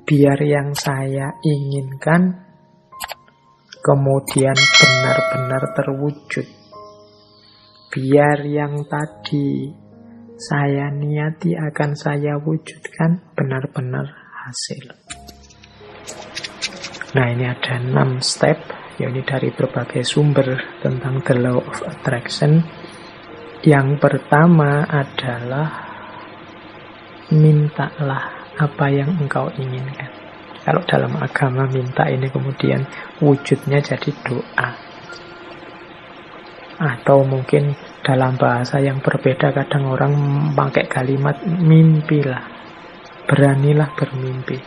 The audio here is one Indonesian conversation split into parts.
biar yang saya inginkan kemudian benar-benar terwujud. Biar yang tadi saya niati akan saya wujudkan benar-benar hasil. Nah, ini ada 6 step, yakni dari berbagai sumber tentang the law of attraction. Yang pertama adalah mintalah apa yang engkau inginkan. Kalau dalam agama minta ini kemudian wujudnya jadi doa. Atau mungkin dalam bahasa yang berbeda, kadang orang pakai kalimat mimpilah, beranilah bermimpi.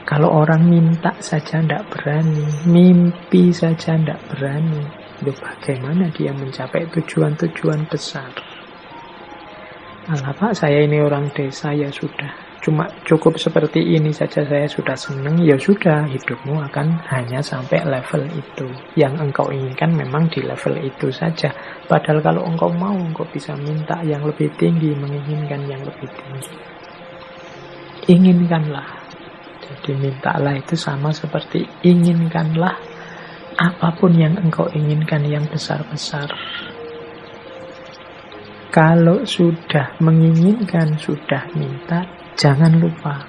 Kalau orang minta saja tidak berani, mimpi saja tidak berani, itu bagaimana dia mencapai tujuan-tujuan besar? Alah Pak, saya ini orang desa, ya sudah, cuma cukup seperti ini saja saya sudah senang, ya sudah, hidupmu akan hanya sampai level itu. Yang engkau inginkan memang di level itu saja. Padahal kalau engkau mau, engkau bisa minta yang lebih tinggi, menginginkan yang lebih tinggi. Inginkanlah. Jadi mintalah itu sama seperti inginkanlah apapun yang engkau inginkan yang besar-besar. Kalau sudah menginginkan, sudah minta, jangan lupa,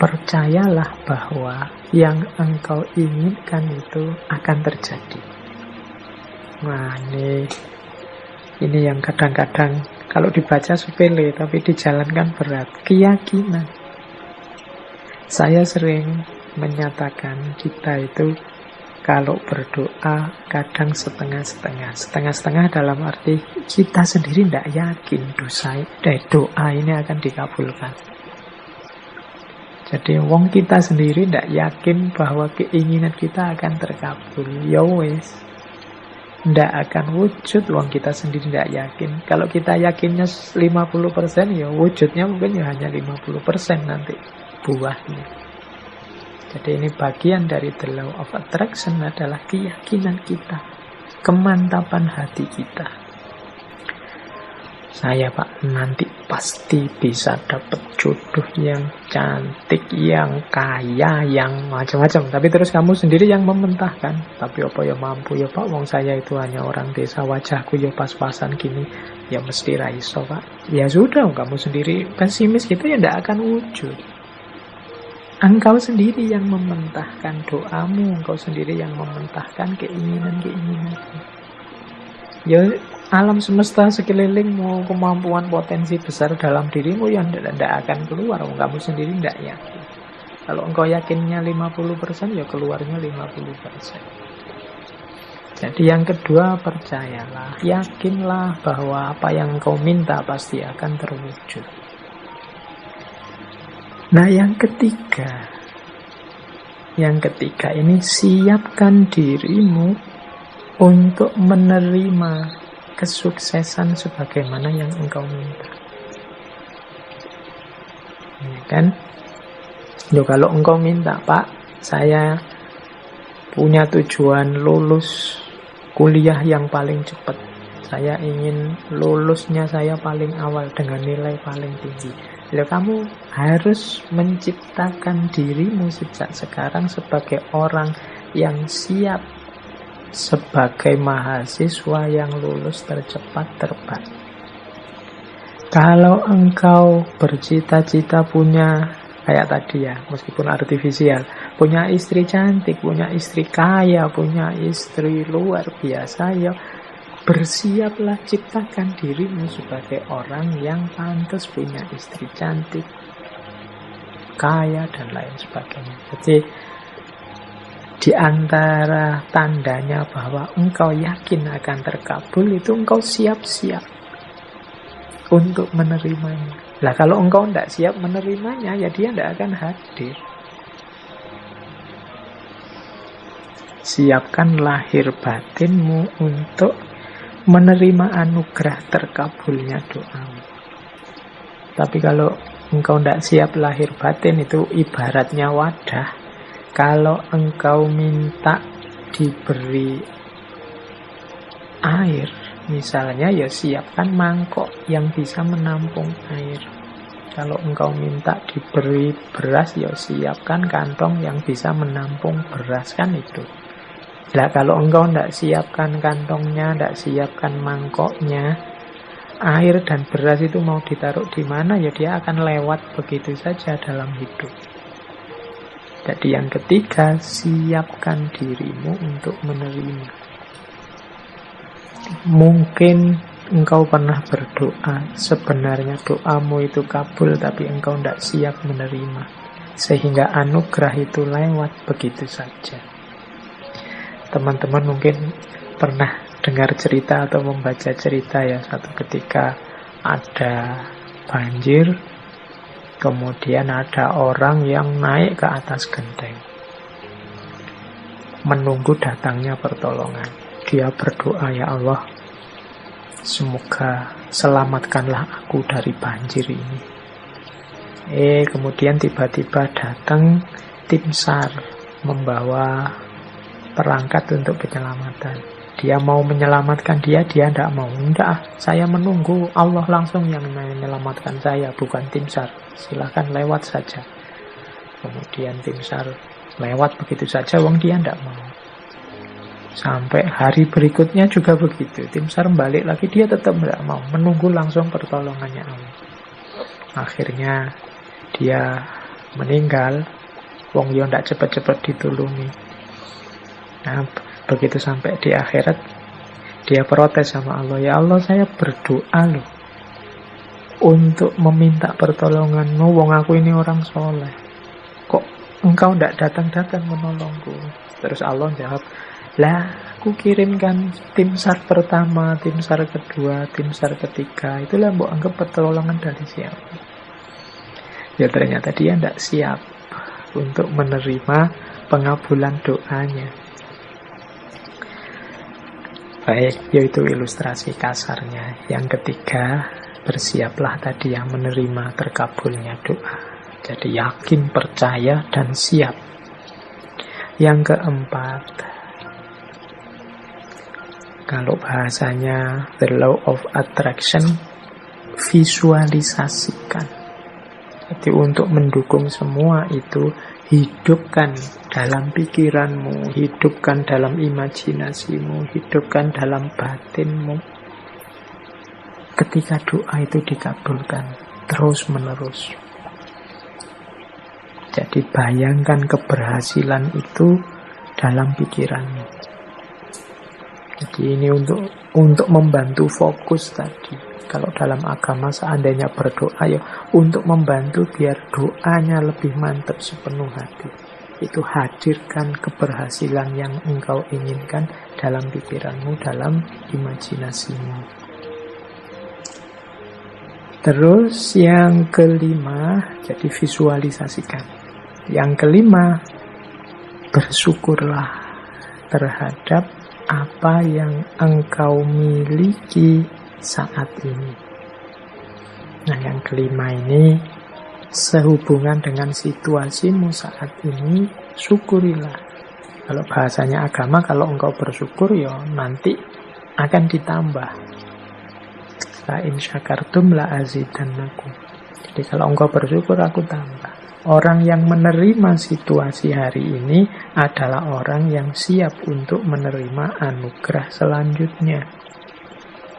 percayalah bahwa yang engkau inginkan itu akan terjadi. Nah, ini yang kadang-kadang kalau dibaca sepele, tapi dijalankan berat. Keyakinan. Saya sering menyatakan kita itu kalau berdoa kadang setengah-setengah. Setengah-setengah dalam arti kita sendiri tidak yakin doa ini akan dikabulkan. Jadi wong kita sendiri tidak yakin bahwa keinginan kita akan terkabul. Ya wes, tidak akan wujud wong kita sendiri tidak yakin. Kalau kita yakinnya 50%, ya wujudnya mungkin ya hanya 50% nanti buahnya. Jadi ini bagian dari the law of attraction adalah keyakinan kita, kemantapan hati kita. Saya Pak nanti pasti bisa dapat jodoh yang cantik, yang kaya, yang macam-macam. Tapi terus kamu sendiri yang mementahkan. Tapi apa ya mampu ya Pak, wong saya itu hanya orang desa, wajahku ya pas-pasan gini, ya mesti raiso Pak. Ya sudah, kamu sendiri pesimis gitu ya tidak akan wujud. Engkau sendiri yang mementahkan doamu, engkau sendiri yang mementahkan keinginan-keinginanmu. Ya, alam semesta sekelilingmu, kemampuan potensi besar dalam dirimu yang tidak akan keluar, kamu sendiri tidak yakin. Kalau engkau yakinnya 50%, ya keluarnya 50%. Jadi yang kedua, percayalah, yakinlah bahwa apa yang engkau minta pasti akan terwujud. Nah, yang ketiga ini siapkan dirimu untuk menerima kesuksesan sebagaimana yang engkau minta. Ya kan? Loh, kalau engkau minta, Pak, saya punya tujuan lulus kuliah yang paling cepat. Saya ingin lulusnya saya paling awal dengan nilai paling tinggi. Loh, kamu harus menciptakan dirimu sejak sekarang sebagai orang yang siap sebagai mahasiswa yang lulus tercepat terbaik. Kalau engkau bercita-cita punya, kayak tadi ya, meskipun artifisial, punya istri cantik, punya istri kaya, punya istri luar biasa, ya bersiaplah, ciptakan dirimu sebagai orang yang pantas punya istri cantik, kaya, dan lain sebagainya. Jadi di antara tandanya bahwa engkau yakin akan terkabul itu engkau siap-siap untuk menerimanya. Lah kalau engkau tidak siap menerimanya, ya dia tidak akan hadir. Siapkan lahir batinmu untuk menerima anugerah terkabulnya doamu. Tapi kalau engkau tidak siap lahir batin, itu ibaratnya wadah. Kalau engkau minta diberi air, misalnya, ya siapkan mangkok yang bisa menampung air. Kalau engkau minta diberi beras, ya siapkan kantong yang bisa menampung beras, kan itu. Nah, kalau engkau tidak siapkan kantongnya, tidak siapkan mangkoknya, air dan beras itu mau ditaruh di mana, ya dia akan lewat begitu saja dalam hidup. Jadi yang ketiga, siapkan dirimu untuk menerima. Mungkin engkau pernah berdoa, sebenarnya doamu itu kabul, tapi engkau tidak siap menerima, sehingga anugerah itu lewat begitu saja. Teman-teman mungkin pernah dengar cerita atau membaca cerita ya, satu ketika ada banjir, kemudian ada orang yang naik ke atas genteng menunggu datangnya pertolongan. Dia berdoa, ya Allah, semoga selamatkanlah aku dari banjir ini. Kemudian tiba-tiba datang tim SAR membawa perangkat untuk penyelamatan. Dia mau menyelamatkan dia tidak mau. Tidak, saya menunggu Allah langsung yang menyelamatkan saya, bukan tim SAR. Silakan lewat saja. Kemudian tim SAR lewat begitu saja, wong dia tidak mau. Sampai hari berikutnya juga begitu. Tim SAR balik lagi, dia tetap tidak mau. Menunggu langsung pertolongannya Allah. Akhirnya dia meninggal. Wong yo tidak cepat-cepat ditulungi. Nah, begitu sampai di akhirat, dia protes sama Allah. Ya Allah, saya berdoa loh untuk meminta pertolonganmu. Wong aku ini orang soleh. Kok engkau tidak datang-datang menolongku? Terus Allah jawab, lah, aku kirimkan tim SAR pertama, tim SAR kedua, tim SAR ketiga. Itulah mbok anggap pertolongan dari siapa? Ya ternyata dia tidak siap untuk menerima pengabulan doanya. Baik, yaitu ilustrasi kasarnya. Yang ketiga, bersiaplah tadi yang menerima terkabulnya doa. Jadi yakin, percaya, dan siap. Yang keempat, kalau bahasanya the law of attraction, visualisasikan. Jadi untuk mendukung semua itu, hidupkan dalam pikiranmu, hidupkan dalam imajinasimu, hidupkan dalam batinmu. Ketika doa itu dikabulkan terus menerus. Jadi bayangkan keberhasilan itu dalam pikiranmu. Jadi ini untuk membantu fokus tadi. Kalau dalam agama seandainya berdoa, ya untuk membantu biar doanya lebih mantap sepenuh hati. Itu hadirkan keberhasilan yang engkau inginkan dalam pikiranmu, dalam imajinasimu. Terus yang kelima, jadi visualisasikan. Yang kelima, bersyukurlah terhadap apa yang engkau miliki saat ini. Nah, yang kelima ini sehubungan dengan situasimu saat ini, syukurilah. Kalau bahasanya agama, kalau engkau bersyukur, ya nanti akan ditambah. La in syakartum la azidannakum. Jadi kalau engkau bersyukur, aku tambah. Orang yang menerima situasi hari ini adalah orang yang siap untuk menerima anugerah selanjutnya.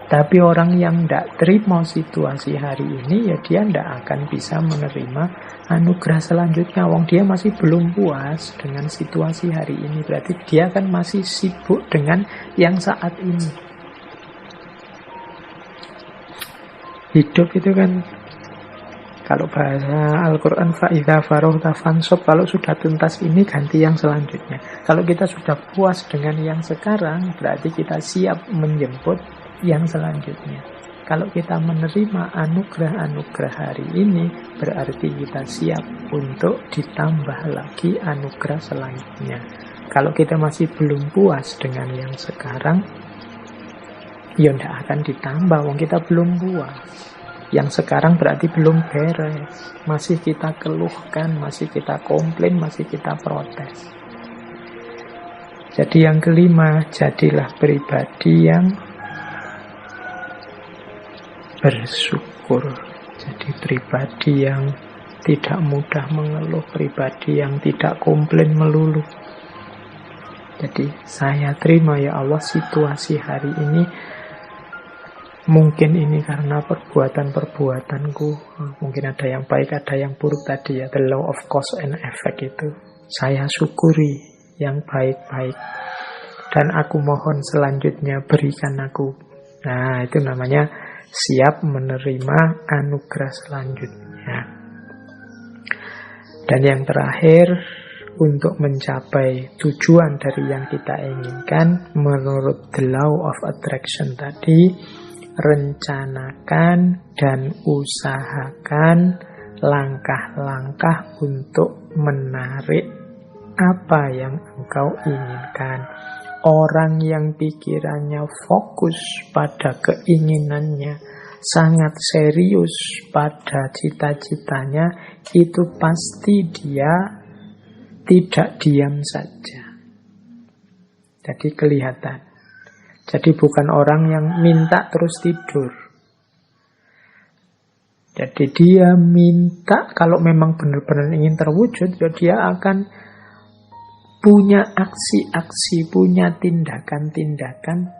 Tapi orang yang tidak terima situasi hari ini, ya dia tidak akan bisa menerima anugerah selanjutnya. Wong dia masih belum puas dengan situasi hari ini. Berarti dia kan masih sibuk dengan yang saat ini. Hidup itu kan, kalau bahasa Al-Quran, fa'idha farohta fansob, kalau sudah tuntas ini ganti yang selanjutnya. Kalau kita sudah puas dengan yang sekarang, berarti kita siap menjemput yang selanjutnya. Kalau kita menerima anugerah-anugerah hari ini, berarti kita siap untuk ditambah lagi anugerah selanjutnya. Kalau kita masih belum puas dengan yang sekarang, ya tidak akan ditambah, wong kita belum puas. Yang sekarang berarti belum beres. Masih kita keluhkan, masih kita komplain, masih kita protes. Jadi yang kelima, jadilah pribadi yang bersyukur. Jadi pribadi yang tidak mudah mengeluh, pribadi yang tidak komplain melulu. Jadi saya terima ya Allah situasi hari ini. Mungkin ini karena perbuatan-perbuatanku. Mungkin ada yang baik, ada yang buruk tadi ya. The law of cause and effect itu. Saya syukuri yang baik-baik. Dan aku mohon selanjutnya berikan aku. Nah, itu namanya siap menerima anugerah selanjutnya. Dan yang terakhir, untuk mencapai tujuan dari yang kita inginkan, menurut the law of attraction tadi, rencanakan dan usahakan langkah-langkah untuk menarik apa yang engkau inginkan. Orang yang pikirannya fokus pada keinginannya, sangat serius pada cita-citanya, itu pasti dia tidak diam saja. Jadi kelihatan. Jadi bukan orang yang minta terus tidur. Jadi dia minta, kalau memang benar-benar ingin terwujud, ya dia akan punya aksi-aksi, punya tindakan-tindakan,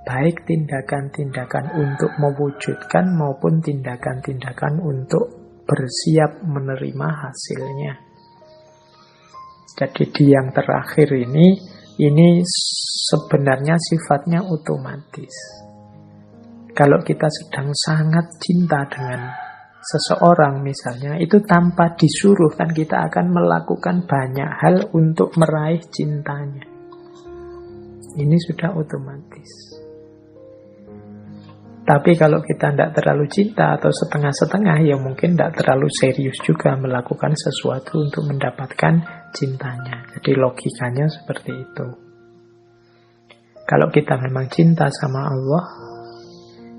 baik tindakan-tindakan untuk mewujudkan maupun tindakan-tindakan untuk bersiap menerima hasilnya. Jadi di yang terakhir ini sebenarnya sifatnya otomatis. Kalau kita sedang sangat cinta dengan seseorang misalnya, itu tanpa disuruh kan kita akan melakukan banyak hal untuk meraih cintanya. Ini sudah otomatis. Tapi kalau kita tidak terlalu cinta atau setengah-setengah, ya mungkin tidak terlalu serius juga melakukan sesuatu untuk mendapatkan cintanya. Jadi logikanya seperti itu. Kalau kita memang cinta sama Allah,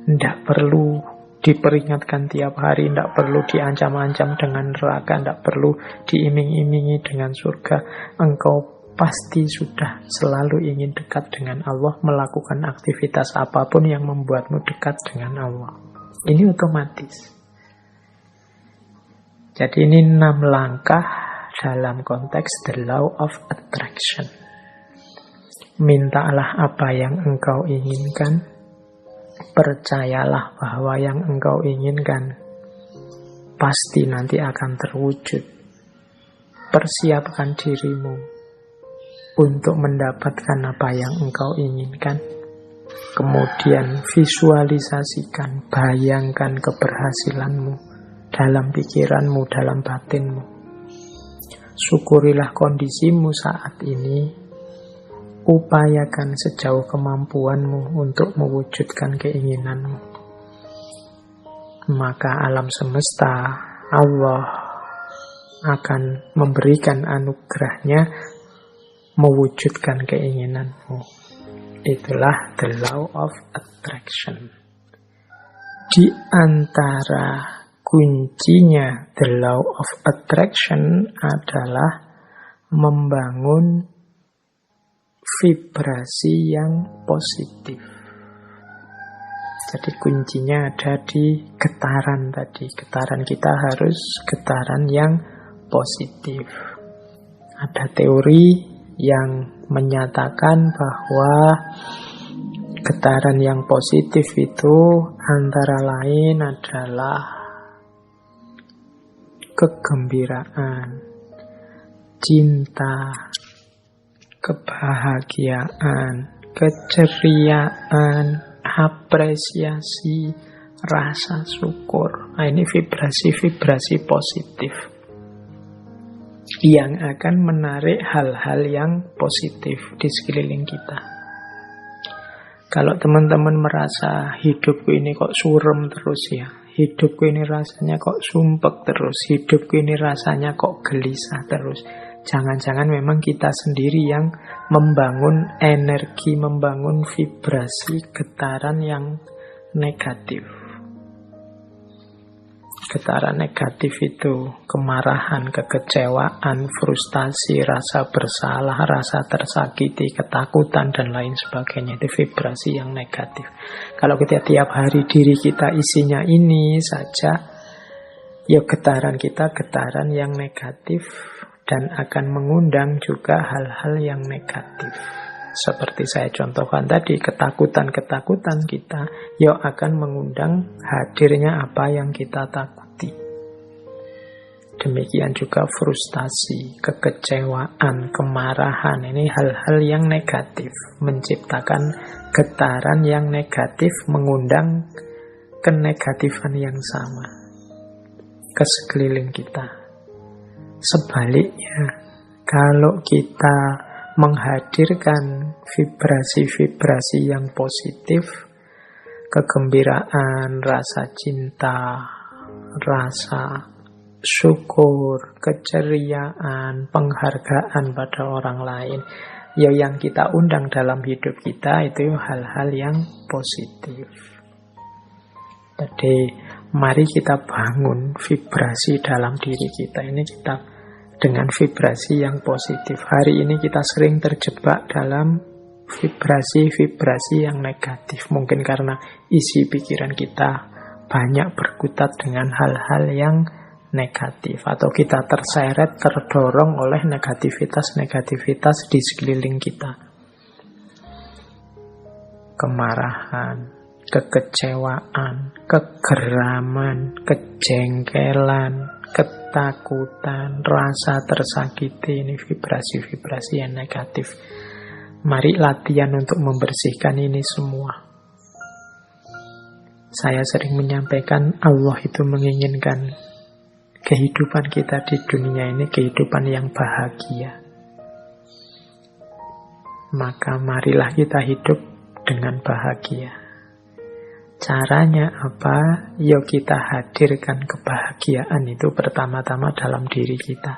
tidak perlu diperingatkan tiap hari, tidak perlu diancam-ancam dengan neraka, tidak perlu diiming-imingi dengan surga. Engkau pasti sudah selalu ingin dekat dengan Allah, melakukan aktivitas apapun yang membuatmu dekat dengan Allah. Ini otomatis. Jadi ini 6 langkah dalam konteks the law of attraction. Mintalah apa yang engkau inginkan, percayalah bahwa yang engkau inginkan pasti nanti akan terwujud. Persiapkan dirimu untuk mendapatkan apa yang engkau inginkan. Kemudian visualisasikan, bayangkan keberhasilanmu dalam pikiranmu, dalam batinmu. Syukurilah kondisimu saat ini. Upayakan sejauh kemampuanmu untuk mewujudkan keinginanmu. Maka alam semesta, Allah akan memberikan anugerahnya mewujudkan keinginanmu. Itulah the law of attraction. Di antara kuncinya the law of attraction adalah membangun vibrasi yang positif. Jadi kuncinya ada di getaran tadi. Getaran kita harus getaran yang positif. Ada teori yang menyatakan bahwa getaran yang positif itu antara lain adalah kegembiraan, cinta, kebahagiaan, keceriaan, apresiasi, rasa syukur. Nah, ini vibrasi-vibrasi positif yang akan menarik hal-hal yang positif di sekeliling kita. Kalau teman-teman merasa hidupku ini kok surem terus ya, hidupku ini rasanya kok sumpek terus, hidupku ini rasanya kok gelisah terus, jangan-jangan memang kita sendiri yang membangun energi, membangun vibrasi getaran yang negatif. Getaran negatif itu kemarahan, kekecewaan, frustasi, rasa bersalah, rasa tersakiti, ketakutan, dan lain sebagainya. Itu vibrasi yang negatif. Kalau kita tiap hari diri kita isinya ini saja, ya getaran kita getaran yang negatif dan akan mengundang juga hal-hal yang negatif. Seperti saya contohkan tadi, ketakutan-ketakutan kita ya akan mengundang hadirnya apa yang kita takuti. Demikian juga frustasi, kekecewaan, kemarahan, ini hal-hal yang negatif, menciptakan getaran yang negatif, mengundang kenegatifan yang sama ke sekeliling kita. Sebaliknya, kalau kita menghadirkan vibrasi-vibrasi yang positif, kegembiraan, rasa cinta, rasa syukur, keceriaan, penghargaan pada orang lain, ya yang kita undang dalam hidup kita itu hal-hal yang positif. Jadi mari kita bangun vibrasi dalam diri kita ini, kita dengan vibrasi yang positif. Hari ini kita sering terjebak dalam vibrasi-vibrasi yang negatif. Mungkin karena isi pikiran kita banyak berkutat dengan hal-hal yang negatif. Atau kita terseret, terdorong oleh negativitas-negativitas di sekeliling kita. Kemarahan, kekecewaan, kegeraman, kejengkelan, ketakutan, rasa tersakiti, ini vibrasi-vibrasi yang negatif. Mari latihan untuk membersihkan ini semua. Saya sering menyampaikan Allah itu menginginkan kehidupan kita di dunia ini kehidupan yang bahagia. Maka marilah kita hidup dengan bahagia. Caranya apa? Yuk kita hadirkan kebahagiaan itu pertama-tama dalam diri kita.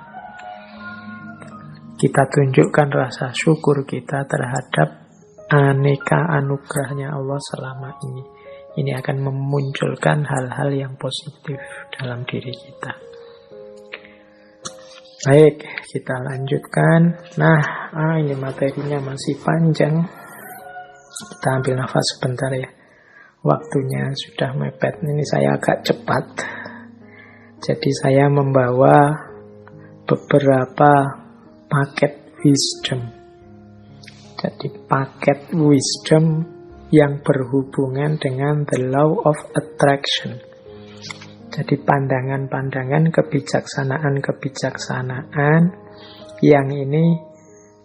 Kita tunjukkan rasa syukur kita terhadap aneka anugerahnya Allah selama ini. Ini akan memunculkan hal-hal yang positif dalam diri kita. Baik, kita lanjutkan. Nah, ini materinya masih panjang. Kita ambil nafas sebentar ya. Waktunya sudah mepet. Ini saya agak cepat. Jadi saya membawa beberapa paket wisdom. Jadi paket wisdom yang berhubungan dengan the law of attraction. Jadi pandangan-pandangan kebijaksanaan-kebijaksanaan yang ini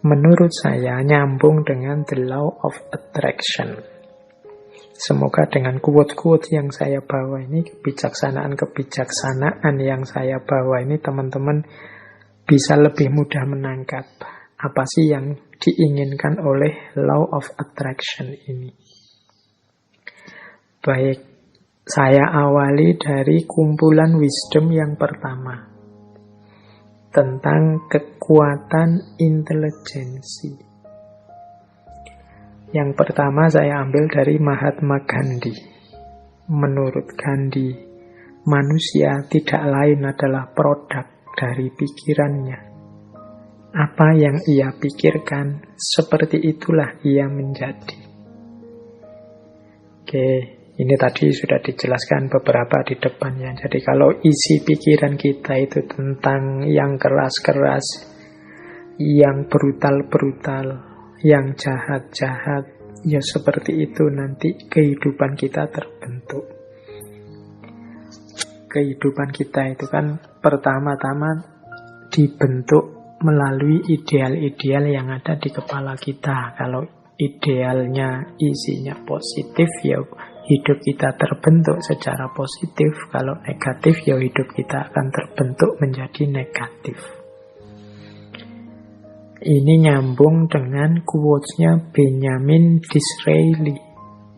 menurut saya nyambung dengan the law of attraction. Semoga dengan quote-quote yang saya bawa ini, kebijaksanaan-kebijaksanaan yang saya bawa ini, teman-teman bisa lebih mudah menangkap apa sih yang diinginkan oleh law of attraction ini. Baik, saya awali dari kumpulan wisdom yang pertama, tentang kekuatan intelijensi. Yang pertama saya ambil dari Mahatma Gandhi. Menurut Gandhi, manusia tidak lain adalah produk dari pikirannya. Apa yang ia pikirkan, seperti itulah ia menjadi. Oke, ini tadi sudah dijelaskan beberapa di depannya. Jadi kalau isi pikiran kita itu tentang yang keras-keras, yang brutal-brutal, yang jahat-jahat, ya seperti itu nanti kehidupan kita terbentuk. Kehidupan kita itu kan pertama-tama dibentuk melalui ideal-ideal yang ada di kepala kita. Kalau idealnya isinya positif, ya hidup kita terbentuk secara positif. Kalau negatif, ya hidup kita akan terbentuk menjadi negatif. Ini nyambung dengan quotes-nya Benjamin Disraeli.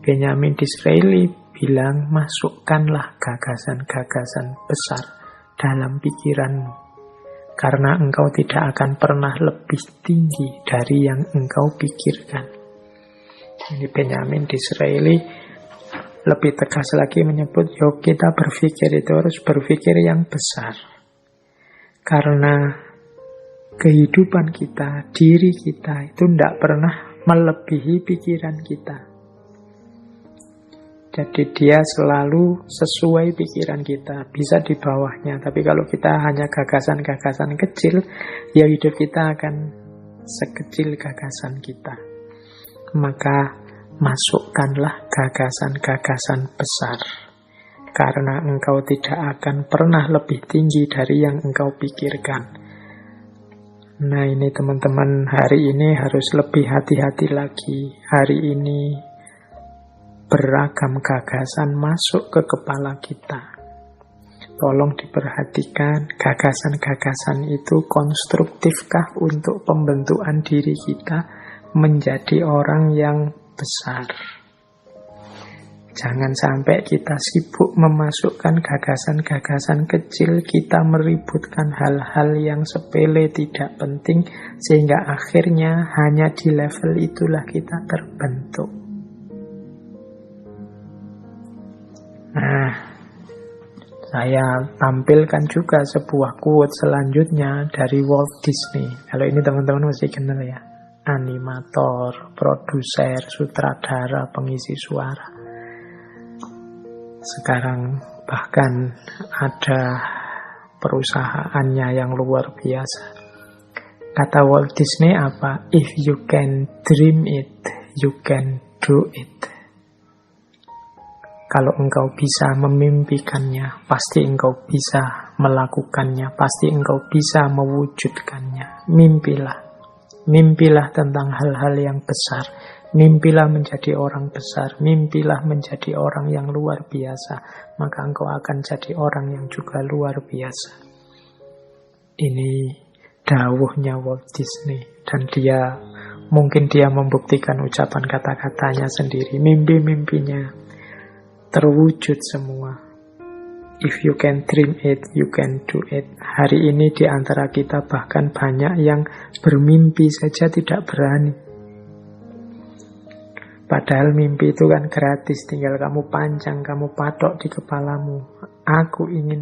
Benjamin Disraeli bilang, masukkanlah gagasan-gagasan besar dalam pikiranmu, karena engkau tidak akan pernah lebih tinggi dari yang engkau pikirkan. Ini Benjamin Disraeli lebih tegas lagi menyebut, yuk kita berpikir itu harus berpikir yang besar. Karena kehidupan kita, diri kita itu tidak pernah melebihi pikiran kita. Jadi dia selalu sesuai pikiran kita, bisa di bawahnya. Tapi kalau kita hanya gagasan-gagasan kecil, ya hidup kita akan sekecil gagasan kita. Maka masukkanlah gagasan-gagasan besar. Karena engkau tidak akan pernah lebih tinggi dari yang engkau pikirkan. Nah ini teman-teman, hari ini harus lebih hati-hati lagi. Hari ini beragam gagasan masuk ke kepala kita. Tolong diperhatikan, gagasan-gagasan itu konstruktifkah untuk pembentukan diri kita menjadi orang yang besar. Jangan sampai kita sibuk memasukkan gagasan-gagasan kecil, kita meributkan hal-hal yang sepele tidak penting, sehingga akhirnya hanya di level itulah kita terbentuk. Nah, saya tampilkan juga sebuah quote selanjutnya dari Walt Disney. Kalau ini teman-teman mesti kenal ya. Animator, produser, sutradara, pengisi suara. Sekarang bahkan ada perusahaannya yang luar biasa. Kata Walt Disney apa? If you can dream it, you can do it. Kalau engkau bisa memimpikannya, pasti engkau bisa melakukannya, pasti engkau bisa mewujudkannya. Mimpilah. Mimpilah tentang hal-hal yang besar. Mimpilah menjadi orang besar. Mimpilah menjadi orang yang luar biasa. Maka engkau akan jadi orang yang juga luar biasa. Ini dawuhnya Walt Disney. Dan mungkin dia membuktikan ucapan kata-katanya sendiri. Mimpi-mimpinya terwujud semua. If you can dream it, you can do it. Hari ini di antara kita bahkan banyak yang bermimpi saja tidak berani. Padahal mimpi itu kan gratis, tinggal kamu pancang, kamu patok di kepalamu. Aku ingin